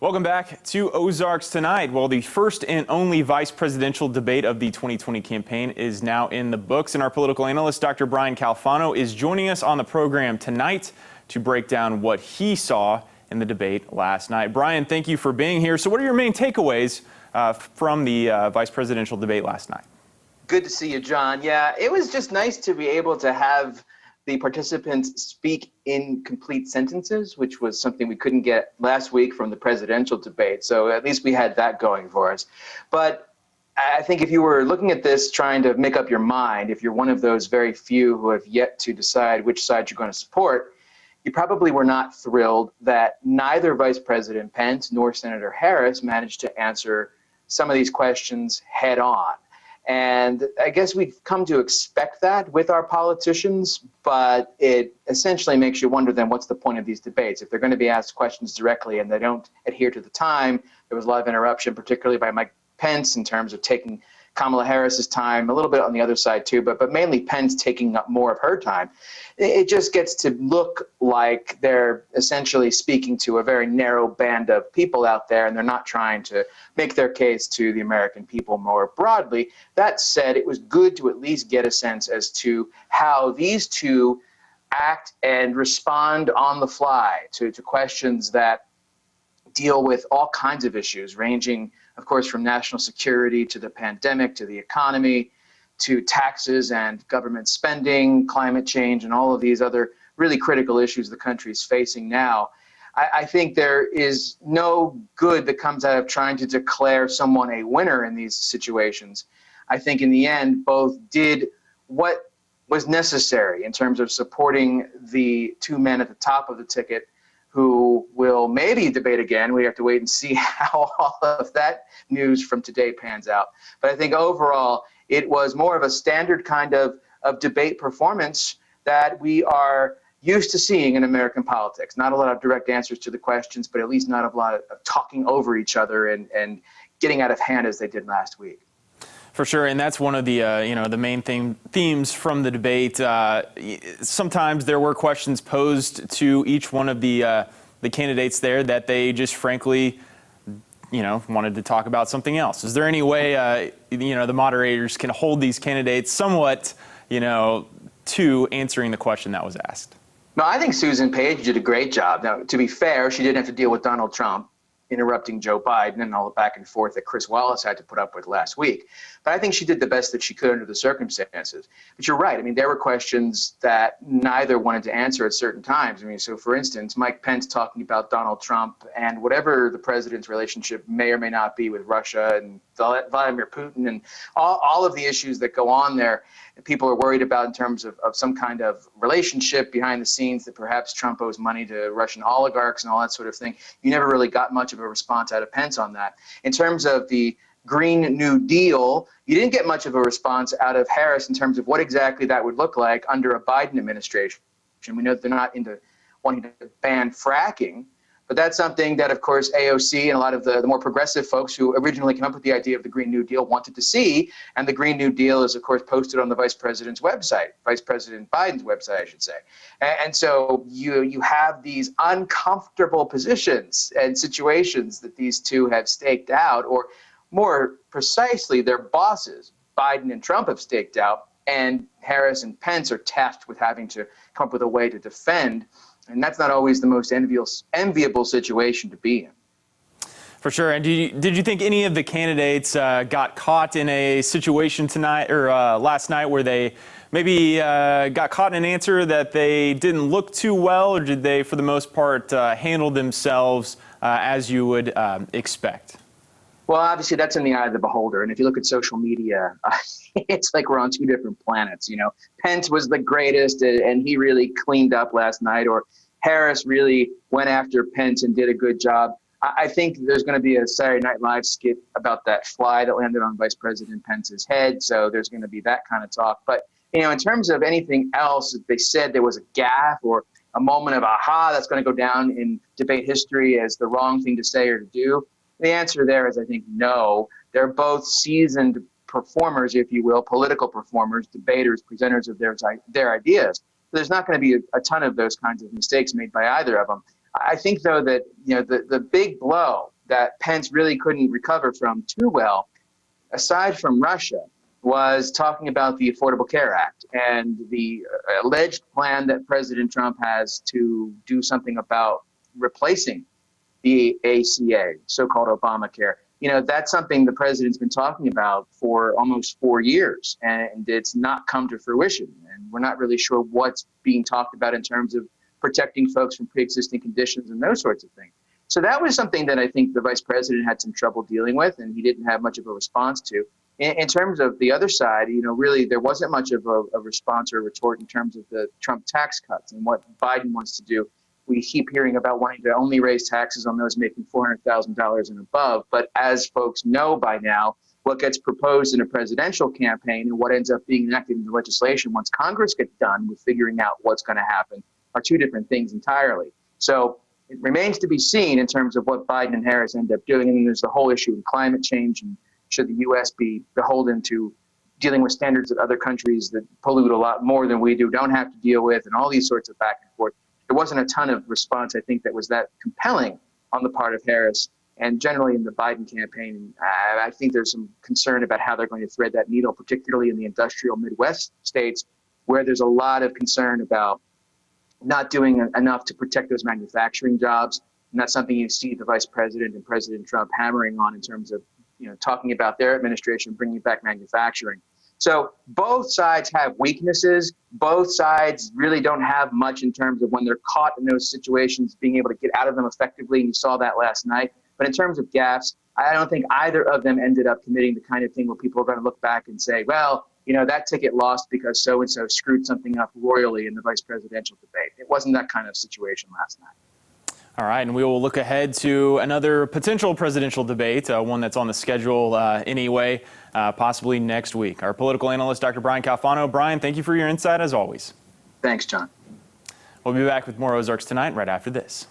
Welcome back to Ozarks Tonight. Well, the first and only vice presidential debate of the 2020 campaign is now in the books, and our political analyst, Dr. Brian Calfano, is joining us on the program tonight to break down what he saw in the debate last night. Brian, thank you for being here. So what are your main takeaways from the vice presidential debate last night? Good to see you, John. Yeah, it was just nice to be able to have the participants speak in complete sentences, which was something we couldn't get last week from the presidential debate. So at least we had that going for us. But I think if you were looking at this trying to make up your mind, if you're one of those very few who have yet to decide which side you're going to support, you probably were not thrilled that neither Vice President Pence nor Senator Harris managed to answer some of these questions head on. And I guess we've come to expect that with our politicians, but it essentially makes you wonder then what's the point of these debates? If they're going to be asked questions directly and they don't adhere to the time, there was a lot of interruption, particularly by Mike Pence in terms of taking Kamala Harris's time, a little bit on the other side too, but mainly Pence taking up more of her time. It just gets to look like they're essentially speaking to a very narrow band of people out there, and they're not trying to make their case to the American people more broadly. That said, it was good to at least get a sense as to how these two act and respond on the fly to questions that deal with all kinds of issues, ranging, of course, from national security to the pandemic, to the economy, to taxes and government spending, climate change, and all of these other really critical issues the country is facing now. I think there is no good that comes out of trying to declare someone a winner in these situations. I think in the end, both did what was necessary in terms of supporting the two men at the top of the ticket who will maybe debate again. We have to wait and see how all of that news from today pans out. But I think overall, it was more of a standard kind of debate performance that we are used to seeing in American politics. Not a lot of direct answers to the questions, but at least not a lot of talking over each other and getting out of hand as they did last week. For sure, and that's one of the the main themes from the debate. Sometimes there were questions posed to each one of the candidates there that they just frankly, wanted to talk about something else. Is there any way the moderators can hold these candidates somewhat, to answering the question that was asked? No, I think Susan Page did a great job. Now, to be fair, she didn't have to deal with Donald Trump interrupting Joe Biden and all the back and forth that Chris Wallace had to put up with last week. But I think she did the best that she could under the circumstances. But you're right. I mean, there were questions that neither wanted to answer at certain times. I mean, so for instance, Mike Pence talking about Donald Trump and whatever the president's relationship may or may not be with Russia and Vladimir Putin and all of the issues that go on there. People are worried about in terms of some kind of relationship behind the scenes that perhaps Trump owes money to Russian oligarchs and all that sort of thing. You never really got much of a response out of Pence on that. In terms of the Green New Deal, you didn't get much of a response out of Harris in terms of what exactly that would look like under a Biden administration. We know that they're not into wanting to ban fracking, but that's something that, of course, AOC and a lot of the more progressive folks who originally came up with the idea of the Green New Deal wanted to see. And the Green New Deal is, of course, posted on the vice president's website, Vice President Biden's website, I should say. And so you have these uncomfortable positions and situations that these two have staked out, or more precisely, their bosses, Biden and Trump, have staked out, and Harris and Pence are tasked with having to come up with a way to defend. And that's not always the most enviable situation to be in. For sure. And did you think any of the candidates got caught in a situation tonight or last night where they maybe got caught in an answer that they didn't look too well, or did they, for the most part, handle themselves as you would expect? Well, obviously, that's in the eye of the beholder. And if you look at social media, it's like we're on two different planets. Pence was the greatest, and he really cleaned up last night, or Harris really went after Pence and did a good job. I think there's going to be a Saturday Night Live skit about that fly that landed on Vice President Pence's head. So there's going to be that kind of talk. But, in terms of anything else, they said there was a gaffe or a moment of aha that's going to go down in debate history as the wrong thing to say or to do. The answer there is, I think, no. They're both seasoned performers, if you will, political performers, debaters, presenters of their ideas. There's not going to be a ton of those kinds of mistakes made by either of them. I think, though, that the big blow that Pence really couldn't recover from too well, aside from Russia, was talking about the Affordable Care Act and the alleged plan that President Trump has to do something about replacing the ACA, so-called Obamacare. That's something the president's been talking about for almost 4 years, and it's not come to fruition. And we're not really sure what's being talked about in terms of protecting folks from pre-existing conditions and those sorts of things. So that was something that I think the vice president had some trouble dealing with, and he didn't have much of a response to. In terms of the other side, really there wasn't much of a response or a retort in terms of the Trump tax cuts and what Biden wants to do. We keep hearing about wanting to only raise taxes on those making $400,000 and above. But as folks know by now, what gets proposed in a presidential campaign and what ends up being enacted in the legislation once Congress gets done with figuring out what's going to happen are two different things entirely. So it remains to be seen in terms of what Biden and Harris end up doing. And then there's the whole issue of climate change, and should the U.S. be beholden to dealing with standards that other countries that pollute a lot more than we do don't have to deal with, and all these sorts of back and forth. There wasn't a ton of response, I think, that was that compelling on the part of Harris. And generally in the Biden campaign, I think there's some concern about how they're going to thread that needle, particularly in the industrial Midwest states, where there's a lot of concern about not doing enough to protect those manufacturing jobs. And that's something you see the vice president and President Trump hammering on in terms of talking about their administration bringing back manufacturing. So both sides have weaknesses. Both sides really don't have much in terms of when they're caught in those situations, being able to get out of them effectively. And you saw that last night. But in terms of gaffes, I don't think either of them ended up committing the kind of thing where people are going to look back and say, well, that ticket lost because so-and-so screwed something up royally in the vice presidential debate. It wasn't that kind of situation last night. All right, and we will look ahead to another potential presidential debate, one that's on the schedule anyway, possibly next week. Our political analyst, Dr. Brian Calfano. Brian, thank you for your insight as always. Thanks, John. We'll be back with more Ozarks Tonight right after this.